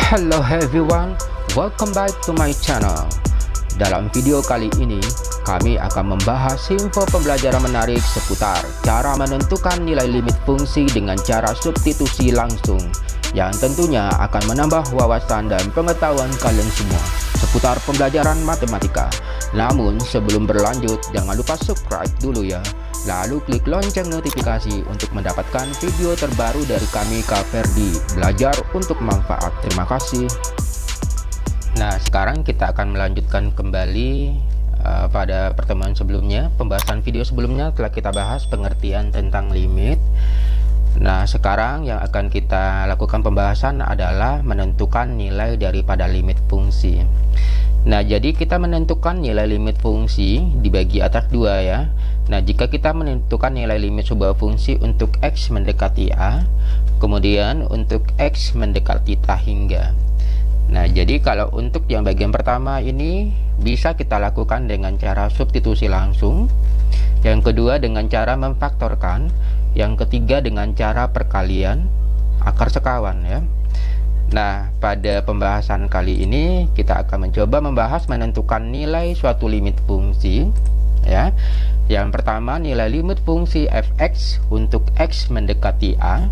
Hello everyone, welcome back to my channel. Dalam video kali ini, kami akan membahas info pembelajaran menarik seputar cara menentukan nilai limit fungsi dengan cara substitusi langsung, yang tentunya akan menambah wawasan dan pengetahuan kalian semua seputar pembelajaran matematika. Namun sebelum berlanjut, jangan lupa subscribe dulu ya. Lalu klik lonceng notifikasi untuk mendapatkan video terbaru dari kami, Kak Ferdi. Belajar untuk manfaat. Terima kasih. Nah, sekarang kita akan melanjutkan kembali pada pertemuan sebelumnya. Pembahasan video sebelumnya telah kita bahas pengertian tentang limit. Nah, sekarang yang akan kita lakukan pembahasan adalah menentukan nilai daripada limit fungsi. Nah, jadi kita menentukan nilai limit fungsi dibagi atas dua ya. Nah, jika kita menentukan nilai limit sebuah fungsi untuk X mendekati A, kemudian untuk X mendekati tak hingga. Nah, jadi kalau untuk yang bagian pertama ini bisa kita lakukan dengan cara substitusi langsung, yang kedua dengan cara memfaktorkan, yang ketiga dengan cara perkalian akar sekawan ya. Nah, pada pembahasan kali ini kita akan mencoba membahas menentukan nilai suatu limit fungsi ya. Yang pertama, nilai limit fungsi f(x) untuk x mendekati a.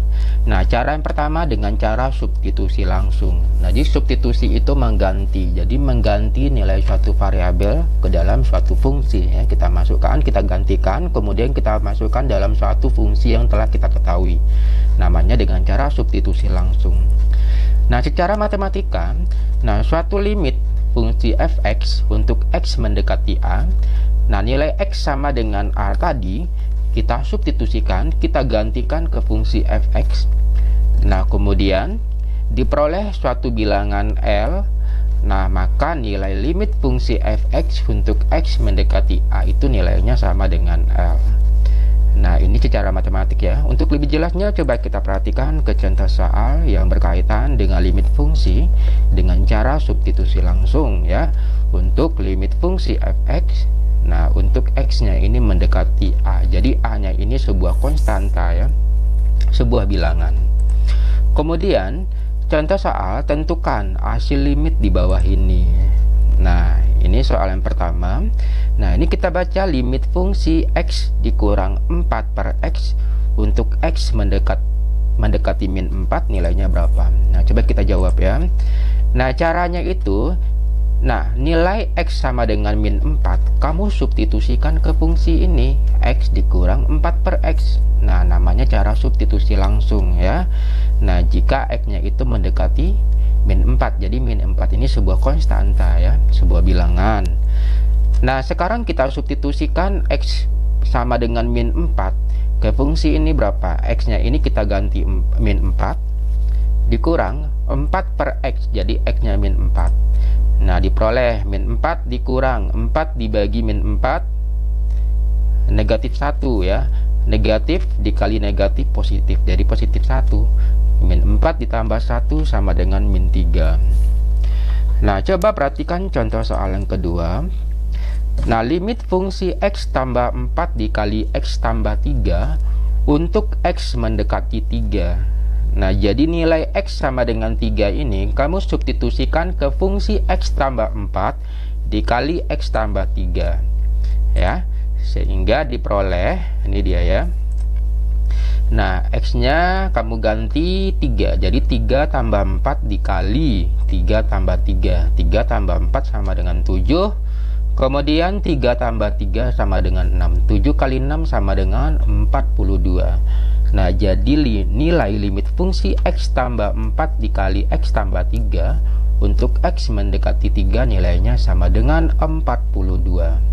Nah, cara yang pertama dengan cara substitusi langsung. Nah, jadi substitusi itu mengganti. Jadi mengganti nilai suatu variabel ke dalam suatu fungsi ya. Kita masukkan, kita gantikan, kemudian kita masukkan dalam suatu fungsi yang telah kita ketahui. Namanya dengan cara substitusi langsung. Nah, secara matematika, nah suatu limit fungsi f(x) untuk x mendekati a. Nah, nilai x sama dengan a tadi kita substitusikan, kita gantikan ke fungsi f(x). Nah, kemudian diperoleh suatu bilangan L. Nah, maka nilai limit fungsi f(x) untuk x mendekati a itu nilainya sama dengan L. Nah, ini secara matematik ya. Untuk lebih jelasnya coba kita perhatikan ke contoh soal yang berkaitan dengan limit fungsi dengan cara substitusi langsung ya. Untuk limit fungsi f(x), nah untuk x-nya ini mendekati a. Jadi a-nya ini sebuah konstanta ya, sebuah bilangan. Kemudian contoh soal, tentukan hasil limit di bawah ini. Nah, ini soal yang pertama. Nah, ini kita baca limit fungsi x dikurang 4 per x untuk x mendekati min 4 nilainya berapa. Nah, coba kita jawab ya. Nah, caranya itu, nah nilai x sama dengan min 4 kamu substitusikan ke fungsi ini, x dikurang 4 per x. Nah, namanya cara substitusi langsung ya. Nah, jika x-nya itu mendekati min 4, jadi min 4 ini sebuah konstanta ya, sebuah bilangan. Nah, sekarang kita substitusikan x sama dengan min 4 ke fungsi ini berapa? X-nya ini kita ganti min 4 dikurang 4 per x, jadi x-nya min 4. Nah, diperoleh min 4 dikurang 4 dibagi min 4, negatif 1 ya. Negatif dikali negatif positif, jadi positif 1. Min 4 ditambah 1 sama dengan min 3. Nah, coba perhatikan contoh soal yang kedua. Nah, limit fungsi x tambah 4 dikali x tambah 3 untuk x mendekati 3. Nah, jadi nilai x sama dengan 3 ini kamu substitusikan ke fungsi x tambah 4 dikali x tambah 3 ya, sehingga diperoleh ini dia ya. Nah, x-nya kamu ganti 3, jadi 3 tambah 4 dikali 3 tambah 3. 3 tambah 4 sama dengan 7, kemudian 3 tambah 3 sama dengan 6. 7 kali 6 sama dengan 42. Nah, jadi nilai limit fungsi x tambah 4 dikali x tambah 3 untuk x mendekati 3 nilainya sama dengan 42.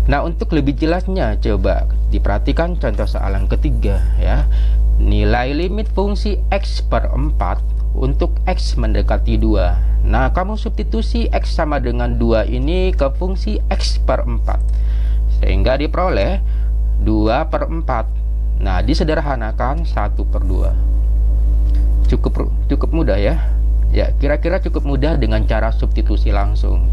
Nah, untuk lebih jelasnya coba diperhatikan contoh soal yang ketiga ya. Nilai limit fungsi x per 4 untuk x mendekati 2. Nah, kamu substitusi x sama dengan 2 ini ke fungsi x per 4, sehingga diperoleh 2 per 4. Nah, disederhanakan 1 per 2. Cukup mudah ya. Ya, kira-kira cukup mudah dengan cara substitusi langsung.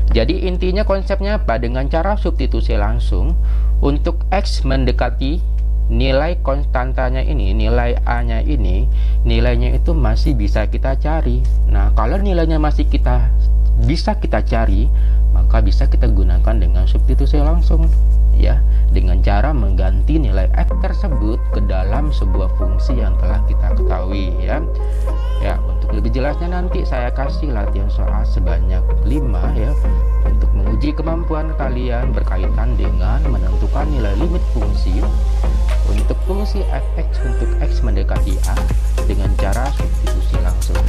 Jadi intinya konsepnya apa? Dengan cara substitusi langsung untuk x mendekati nilai konstantanya ini, nilai A-nya ini, nilainya itu masih bisa kita cari. Nah, kalau nilainya masih bisa kita cari, maka bisa kita gunakan dengan substitusi langsung, ya, dengan cara mengganti nilai X tersebut ke dalam sebuah fungsi yang telah kita ketahui, ya. Ya, untuk lebih jelasnya nanti saya kasih latihan soal sebanyak 5 ya, untuk menguji kemampuan kalian berkaitan dengan menentukan nilai limit fungsi untuk fungsi f(x) untuk x mendekati A dengan cara substitusi langsung.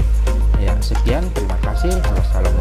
Ya, sekian, terima kasih. Wassalamualaikum.